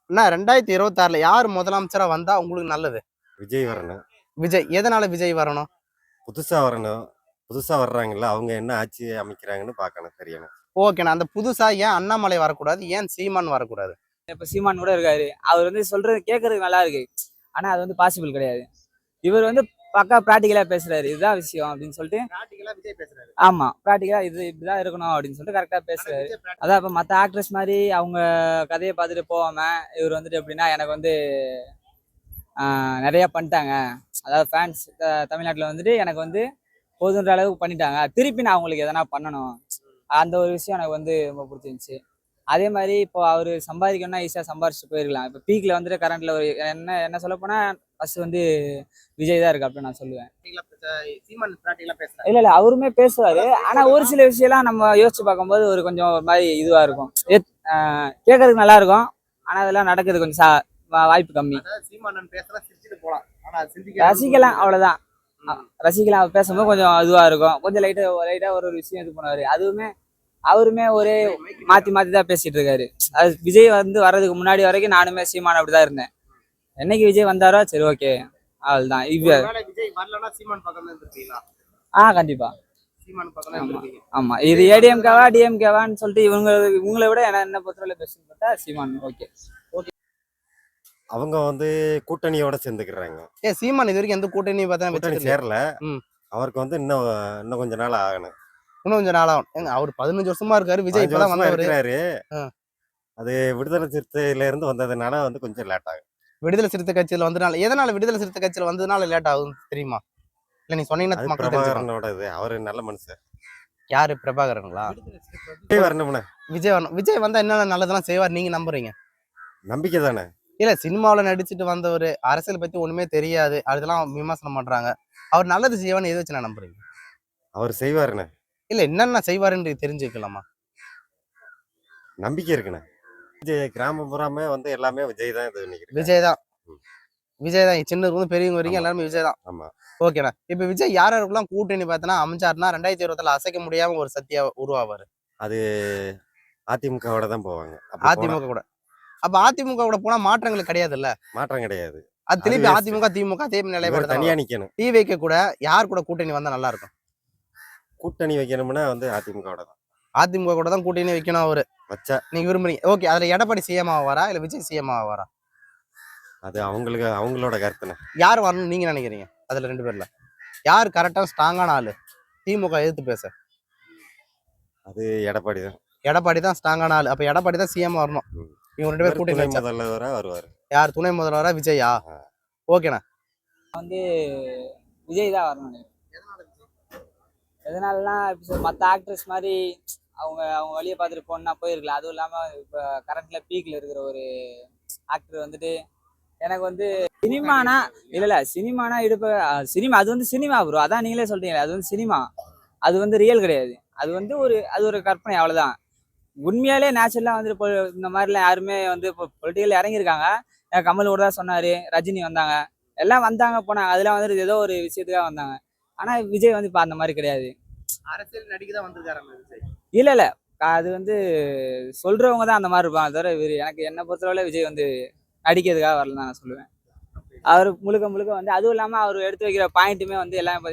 அண்ணா 2026ல யார் முதலமைச்சரா வந்தா உங்களுக்கு நல்லது? விஜய் வரணும். விஜய். எதனால விஜய் வரணும்? புதுசா வரணும். புதுசா வர்றாங்கல்ல, அவங்க என்ன ஆட்சி அமைக்கிறாங்கன்னு பார்க்கணும், தெரியணும். ஓகேண்ணா. அந்த புதுசா ஏன் அண்ணாமலை வரக்கூடாது? ஏன் சீமான் வரக்கூடாது? இப்ப சீமான் கூட இருக்காரு. அவர் வந்து சொல்றது கேட்கறதுக்கு நல்லா இருக்கு. ஆனா அது வந்து பாசிபிள் கிடையாது. இவர் வந்து பக்கா பிராக்டிகலா பேசுறாரு. இதுதான் விஷயம் அப்படின்னு சொல்லிட்டு. ஆமா, பிராக்டிகலா இது இப்படிதான் இருக்கணும் அப்படின்னு சொல்லிட்டு கரெக்டா பேசுறாரு. அதான் இப்ப மத்த ஆக்ட்ரஸ் மாதிரி அவங்க கதையை பார்த்துட்டு போவாம இவர் வந்துட்டு எப்படின்னா எனக்கு வந்து நிறைய பண்ணிட்டாங்க. அதாவது ஃபேன்ஸ் தமிழ்நாட்டில் வந்துட்டு எனக்கு வந்து போதுன்ற அளவுக்கு பண்ணிட்டாங்க. திருப்பி நான் அவங்களுக்கு எதனா பண்ணணும். அந்த ஒரு விஷயம் எனக்கு வந்து ரொம்ப பிடிச்சிருந்துச்சு. அதே மாதிரி இப்போ அவர் சம்பாதிக்கணும்னா ஈஸியாக சம்பாரிச்சுட்டு போயிருக்கலாம். இப்போ பீக்ல வந்துட்டு கரண்ட்ல ஒரு என்ன சொல்ல போனா ஃபர்ஸ்ட் வந்து விஜய் தான் இருக்கு அப்படின்னு நான் சொல்லுவேன். இல்ல அவருமே பேசுவாரு. ஆனா ஒரு சில விஷயம்லாம் நம்ம யோசிச்சு பார்க்கும்போது ஒரு கொஞ்சம் ஒரு மாதிரி இதுவா இருக்கும். கேட்கறதுக்கு நல்லா இருக்கும். ஆனா அதெல்லாம் நடக்குது கொஞ்சம் வாய்ப்பு கம்மி. ரசிக்கலாம், அவ்வளவுதான். ரசிக்கலாம். பேசும்போது கொஞ்சம் இதுவா இருக்கும். கொஞ்சம் லைட்டா ஒரு விஷயம் இது பண்ணுவாரு. அவருமே ஒரே மாத்தி தான் பேசிட்டு இருக்காரு. அது விஜய் வந்து வர்றதுக்கு முன்னாடி வரைக்கும் நானுமே சீமான் அப்படிதான் இருந்தேன். என்னைக்கு விஜய் வந்தாரோ சரி ஓகே அவள்தான். கண்டிப்பா. ஆமா, இது ஏடிஎம்கேவா டிஎம்கேவான்னு சொல்லிட்டு இவங்களை விட என்ன பொறுத்தவரை பெஸ்ட் பார்த்தா சீமான். ஓகே. அவங்க வந்து கூட்டணியோட சேர்ந்துக்கிறாங்க. சீமான் இது வரைக்கும் எந்த கூட்டணி கூட்டணி சேரல. அவருக்கு வந்து இன்னும் கொஞ்ச நாள் ஆகணும். இன்னும் கொஞ்சம் நாள் ஆகும். அவர் 15 வருஷமா இருக்காரு. விஜய் இப்பதான் வந்திருக்காரு. அது விடுதலை சிறுத்தையில இருந்து வந்ததுனால வந்து கொஞ்சம் லேட் ஆகும். விடுதலை சிறுத்தை கட்சியில வந்ததுனால எதனால விடுதலை சிறுத்தை கட்சியில வந்ததுனால லேட் ஆகும் தெரியுமா? இல்ல நீ சொன்னீங்கன்னா பிரபாகரனோட இது. அவரு நல்ல மனுஷன். யாரு? பிரபாகரனுங்களா? விஜய் வரணும்னா விஜய் வரணும். விஜய் வந்தா என்னென்ன நல்லதெல்லாம் செய்வார் நீங்க நம்புறீங்க? நம்பிக்கை தானே. இல்ல சினிமாவில் நடிச்சுட்டு வந்தவர், அரசியல் பத்தி ஒண்ணுமே தெரியாது, அதெல்லாம் விமர்சனம் பண்றாங்க. அவர் நல்லது செய்வான்னு எது வச்சு நான் நம்புறீங்க? அவர் செய்வாருண்ணே. இல்ல என்னென்ன செய்வாருன்னு தெரிஞ்சுக்கலாமா? நம்பிக்கை இருக்குண்ணே. விஜய் கிராமம் புறாமே வந்து எல்லாமே விஜய் தான். விஜய் தான். விஜய் தான். சின்னது பெரியவங்க வரைக்கும் எல்லாருமே விஜய் தான். ஆமா. ஓகேண்ணா. இப்ப விஜய் யாருக்கெல்லாம் கூட்டணி பார்த்தனா அமைச்சாருன்னா 2026ல அசைக்க முடியாம ஒரு சக்தியா உருவாவாரு. அது அதிமுகவோட தான் போவாங்க. அதிமுக கூட. அப்ப அதிமுக கூட போனா மாற்றங்கள் கிடையாதுல்ல? மாற்றம் கிடையாது. அது திருப்பி அதிமுக திமுக அதே நிலைப்பாடு தனியா நிக்கணும். டீ வைக்க கூட யார் கூட கூட்டணி வந்தா நல்லா இருக்கும்? கூட்டணி வைக்கணும்னா வந்து அதிமுகவோட தான். அதிமுக கூட தான் கூட்டணி வைக்கணும் அவரு வச்சா நீங்க விரும்புறீங்க. ஓகே. அதுல எடப்பாடி சிஎம் ஆவாரா இல்ல விஜய் சிஎம் ஆவாரா? அது அவங்களோட கருத்துண்ணே. யார் வரணும்னு நீங்க நினைக்கிறீங்க? அதுல 2 பேர்ல யார் கரெக்டா ஸ்ட்ராங்கான ஆளு திமுக எதிர்த்து பேச? அது எடப்பாடி தான். எடப்பாடி தான் ஸ்ட்ராங்கான ஆளு. அப்ப எடப்பாடி தான் சிஎம் வரணும். இவங்க 2 பேர் கூட்டணி முதல்வரா வருவாரு. யார் துணை முதல்வரா? விஜயா? ஓகேண்ணா. வந்து விஜய் தான் வரணும். எதனாலனா மற்ற ஆக்ட்ரஸ் மாதிரி அவங்க வழியை பார்த்துட்டு போனா போயிருக்கலாம். அதுவும் இல்லாம இப்ப கரண்ட்ல பீக்ல இருக்கிற ஒரு ஆக்டர் வந்துட்டு எனக்கு வந்து சினிமானா இல்ல சினிமானா சினிமா அது வந்து சினிமா ப்ரோ. அதான் நீங்களே சொல்றீங்களே, அது வந்து சினிமா. அது வந்து ரியல் கிடையாது. அது வந்து அது ஒரு கற்பனை, அவ்வளவுதான். உண்மையாலே நேச்சுரலா வந்துட்டு இந்த மாதிரிலாம் யாருமே வந்து இப்போ பொலிட்டிக்கல் இறங்கியிருக்காங்க. கமல் கூட தான் சொன்னாரு, ரஜினி வந்தாங்க, எல்லாம் வந்தாங்க போனாங்க. அதெல்லாம் வந்துட்டு ஏதோ ஒரு விஷயத்துக்காக வந்தாங்க. ஆனா விஜய் வந்து இப்ப அந்த மாதிரி கிடையாது. அரசியல் நடிக்க தான் வந்திருக்காரு. இல்ல அது வந்து சொல்றவங்க தான் அந்த மாதிரி இருப்பாங்க. தவிர எனக்கு என்ன பொறுத்தவரை விஜய் வந்து நடிக்கிறதுக்காக வரலன்னு நான் சொல்லுவேன். அவர் முழுக்க வந்து அதுவும் இல்லாம அவர் எடுத்து வைக்கிற பாயிண்ட்டுமே வந்து எல்லாம்